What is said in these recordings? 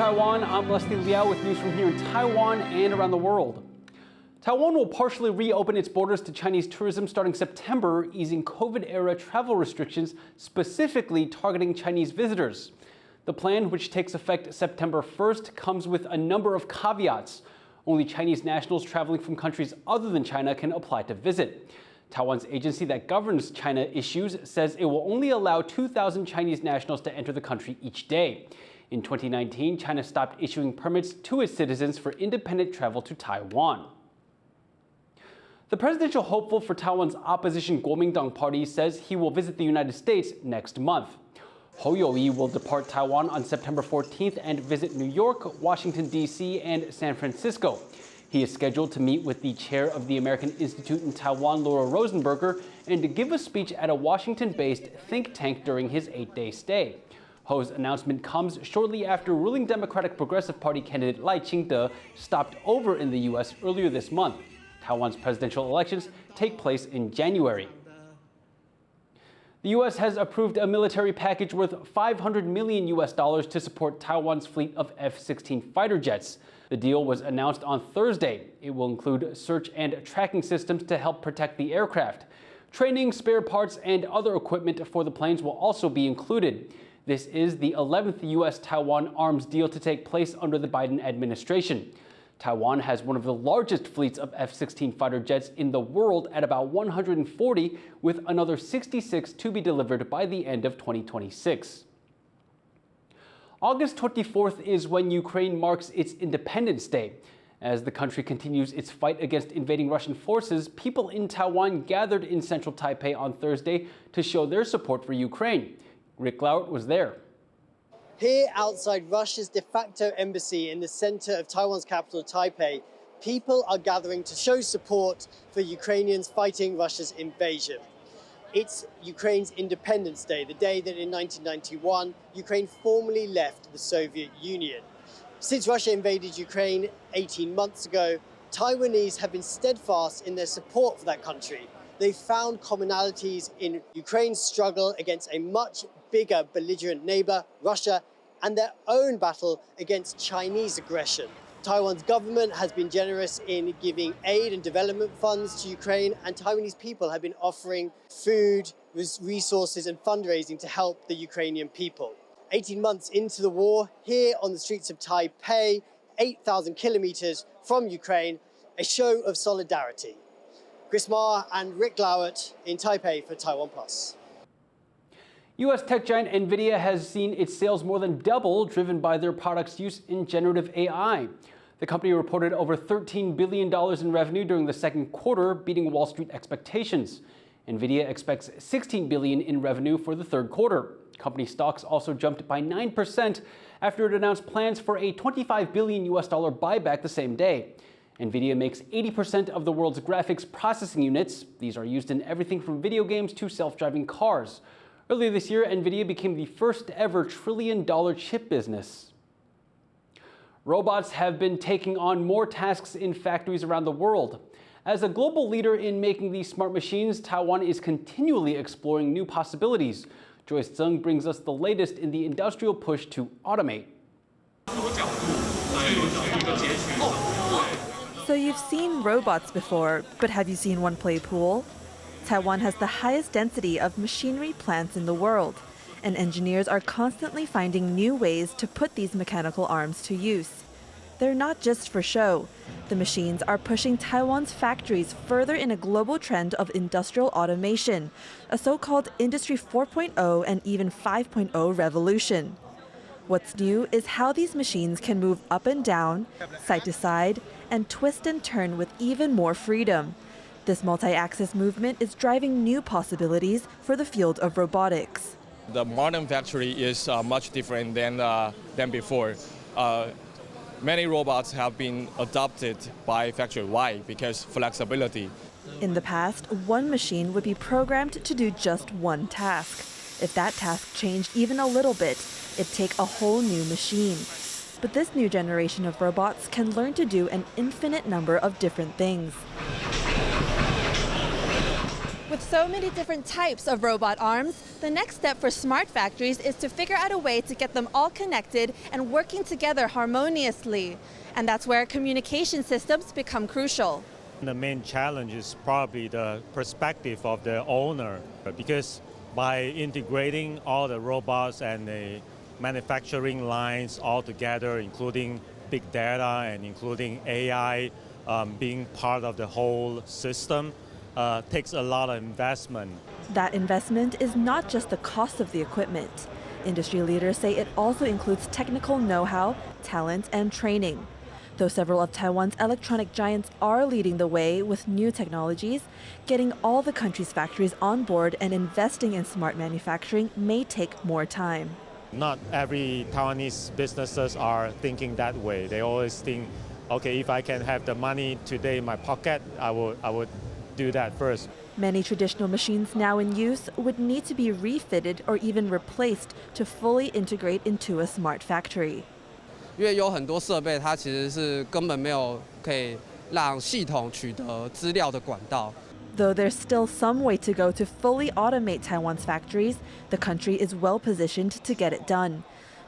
Taiwan, I'm Liao with news from here in Taiwan and around the world. Taiwan will partially reopen its borders to Chinese tourism starting September, easing COVID-era travel restrictions specifically targeting Chinese visitors. The plan, which takes effect September 1st, comes with a number of caveats. Only Chinese nationals traveling from countries other than China can apply to visit. Taiwan's agency that governs China issues says it will only allow 2,000 Chinese nationals to enter the country each day. In 2019, China stopped issuing permits to its citizens for independent travel to Taiwan. The presidential hopeful for Taiwan's opposition Kuomintang party says he will visit the United States next month. Hou You-yi will depart Taiwan on September 14th and visit New York, Washington, D.C., and San Francisco. He is scheduled to meet with the chair of the American Institute in Taiwan, Laura Rosenberger, and to give a speech at a Washington-based think tank during his 8-day stay. Ho's announcement comes shortly after ruling Democratic Progressive Party candidate Lai Ching-te stopped over in the U.S. earlier this month. Taiwan's presidential elections take place in January. The U.S. has approved a military package worth $500 million to support Taiwan's fleet of F-16 fighter jets. The deal was announced on Thursday. It will include search and tracking systems to help protect the aircraft. Training, spare parts, and other equipment for the planes will also be included. This is the 11th U.S.-Taiwan arms deal to take place under the Biden administration. Taiwan has one of the largest fleets of F-16 fighter jets in the world at about 140, with another 66 to be delivered by the end of 2026. August 24th is when Ukraine marks its Independence Day. As the country continues its fight against invading Russian forces, people in Taiwan gathered in central Taipei on Thursday to show their support for Ukraine. Liao was there. Here outside Russia's de facto embassy in the center of Taiwan's capital, Taipei, people are gathering to show support for Ukrainians fighting Russia's invasion. It's Ukraine's Independence Day, the day that in 1991, Ukraine formally left the Soviet Union. Since Russia invaded Ukraine 18 months ago, Taiwanese have been steadfast in their support for that country. They've found commonalities in Ukraine's struggle against a much bigger belligerent neighbor, Russia, and their own battle against Chinese aggression. Taiwan's government has been generous in giving aid and development funds to Ukraine, and Taiwanese people have been offering food, resources, and fundraising to help the Ukrainian people. 18 months into the war, here on the streets of Taipei, 8,000 kilometers from Ukraine, a show of solidarity. Chris Ma and Liao in Taipei for TaiwanPlus. U.S. tech giant Nvidia has seen its sales more than double, driven by their products' use in generative AI. The company reported over $13 billion in revenue during the second quarter, beating Wall Street expectations. Nvidia expects $16 billion in revenue for the third quarter. Company stocks also jumped by 9% after it announced plans for a $25 billion buyback the same day. Nvidia makes 80% of the world's graphics processing units. These are used in everything from video games to self-driving cars. Earlier this year, Nvidia became the first ever trillion-dollar chip business. Robots have been taking on more tasks in factories around the world. As a global leader in making these smart machines, Taiwan is continually exploring new possibilities. Joyce Zeng brings us the latest in the industrial push to automate. So you've seen robots before, but have you seen one play pool? Taiwan has the highest density of machinery plants in the world, and engineers are constantly finding new ways to put these mechanical arms to use. They're not just for show. The machines are pushing Taiwan's factories further in a global trend of industrial automation, a so-called Industry 4.0 and even 5.0 revolution. What's new is how these machines can move up and down, side to side, and twist and turn with even more freedom. This multi-axis movement is driving new possibilities for the field of robotics. The modern factory is much different than before. Many robots have been adopted by factory. Why? Because flexibility. In the past, one machine would be programmed to do just one task. If that task changed even a little bit, it'd take a whole new machine. But this new generation of robots can learn to do an infinite number of different things. With so many different types of robot arms, the next step for smart factories is to figure out a way to get them all connected and working together harmoniously. And that's where communication systems become crucial. The main challenge is probably the perspective of the owner, because by integrating all the robots and the manufacturing lines all together, including big data and including AI being part of the whole system, takes a lot of investment. That investment is not just the cost of the equipment. Industry leaders say it also includes technical know-how, talent, and training. Though several of Taiwan's electronic giants are leading the way with new technologies, getting all the country's factories on board and investing in smart manufacturing may take more time. Not every Taiwanese businesses are thinking that way. They always think, okay, if I can have the money today in my pocket, I would do that first. Many traditional machines now in use would need to be refitted or even replaced to fully integrate into a smart factory. 因为有很多设备，它其实是根本没有可以让系统取得资料的管道。Though there's still some way to go to fully automate Taiwan's factories, the country is well positioned to get it done.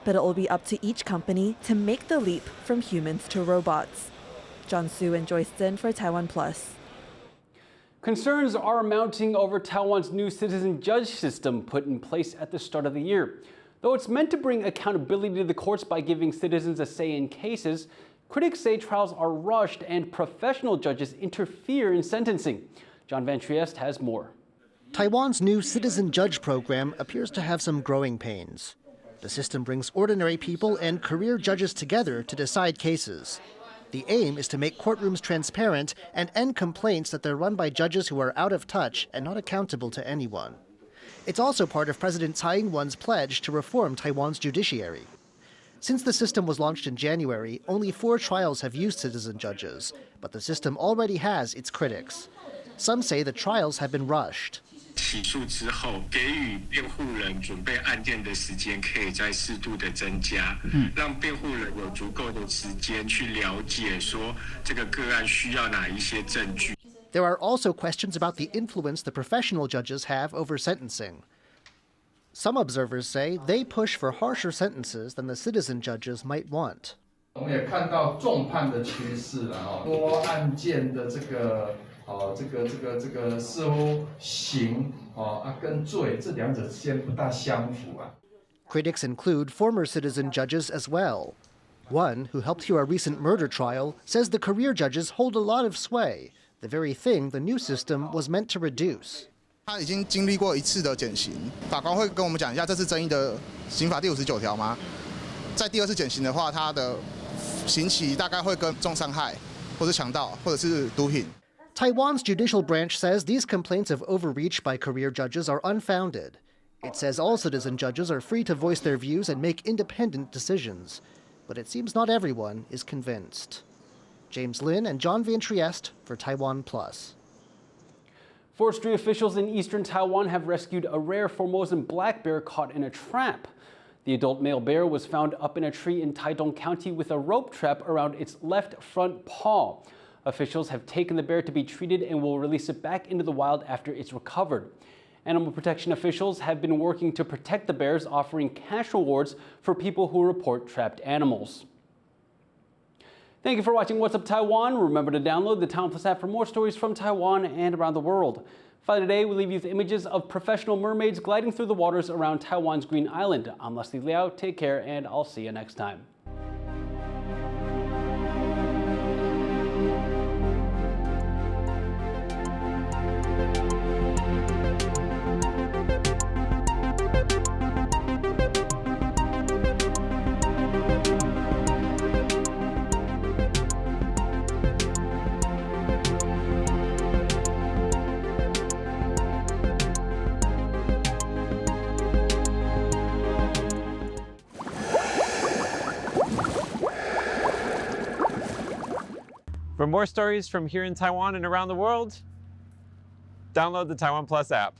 But it will be up to each company to make the leap from humans to robots. John Su and Joyce Zhen for TaiwanPlus. Concerns are mounting over Taiwan's new citizen judge system put in place at the start of the year. Though it's meant to bring accountability to the courts by giving citizens a say in cases, critics say trials are rushed and professional judges interfere in sentencing. John Van Trieste has more. Taiwan's new citizen judge program appears to have some growing pains. The system brings ordinary people and career judges together to decide cases. The aim is to make courtrooms transparent and end complaints that they're run by judges who are out of touch and not accountable to anyone. It's also part of President Tsai Ing-wen's pledge to reform Taiwan's judiciary. Since the system was launched in January, only 4 trials have used citizen judges, but the system already has its critics. Some say the trials have been rushed. 起诉之后，给予辩护人准备案件的时间可以再适度的增加，让辩护人有足够的时间去了解说这个个案需要哪一些证据。 There are also questions about the influence the professional judges have over sentencing. Some observers say they push for harsher sentences than the citizen judges might want. 我们也看到重判的趋势了多案件的这个似乎刑跟罪这两者之间不大相符啊。 Critics include former citizen judges as well. One, who helped hear a recent murder trial, says the career judges hold a lot of sway, the very thing the new system was meant to reduce. 他已经经历过一次的减刑，法官会跟我们讲一下这次争议的刑法第59条吗？在第2次减刑的话，他的刑期大概会跟重伤害，或者强盗，或者是毒品。 Taiwan's judicial branch says these complaints of overreach by career judges are unfounded. It says all citizen judges are free to voice their views and make independent decisions. But it seems not everyone is convinced. James Lin and John Van Trieste for TaiwanPlus. Forestry officials in eastern Taiwan have rescued a rare Formosan black bear caught in a trap. The adult male bear was found up in a tree in Taitung County with a rope trap around its left front paw. Officials have taken the bear to be treated and will release it back into the wild after it's recovered. Animal protection officials have been working to protect the bears, offering cash rewards for people who report trapped animals. Thank you for watching What's Up Taiwan. Remember to download the TaiwanPlus app for more stories from Taiwan and around the world. Finally today, we leave you with images of professional mermaids gliding through the waters around Taiwan's Green Island. I'm Leslie Liao. Take care, and I'll see you next time. For more stories from here in Taiwan and around the world, download the TaiwanPlus app.